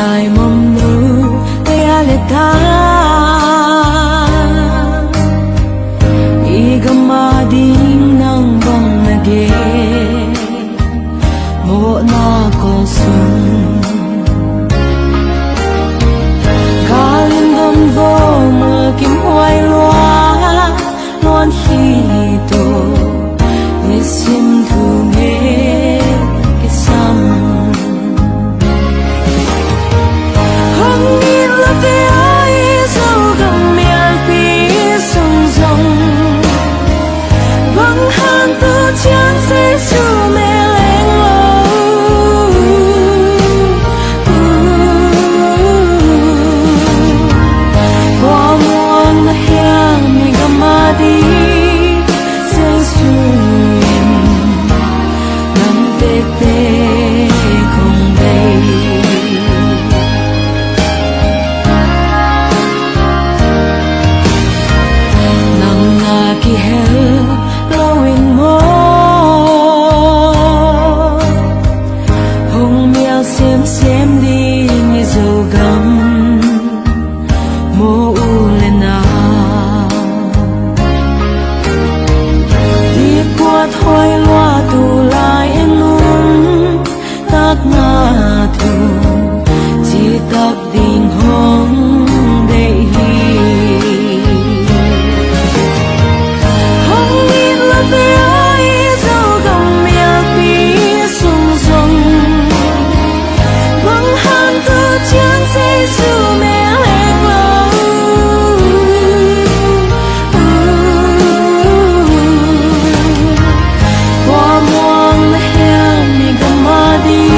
nai mom nu te ale ta igama ding nang bang nage mo na ko sun kalin dom vo ma kim hoai loa lon hi to sim thu nge ke sam hong ni la ve ai so gam mial pi song song bang han tu chiang se su me leng lo qua muôn hiang mi gam ma di se su te không đây nang na ki hel lowing mo hong miao xem đi như dầu gam mo u lên na đi qua thôi loa tu lại em na thu chỉ tập đình hong để hi hong in la ve ai dâu gam mia pi sung sung bang han tu chiang se su me leng lo qua muôn hiang mi gam ma di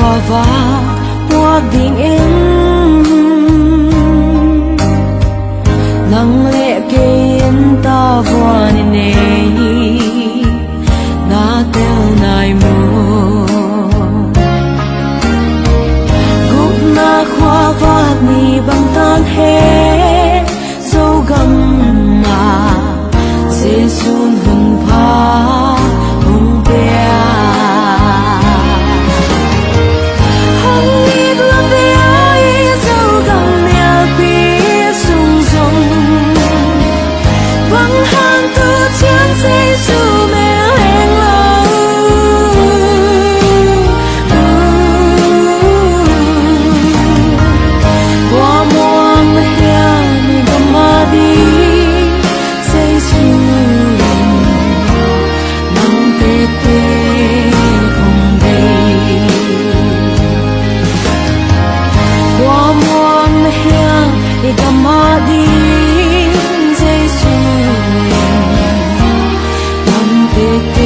qua va qua đình em nang lệ kê em ta voa nè na tel nai mo gup na qua va ni bang tan he so gam na se sun hun pa hong bea Te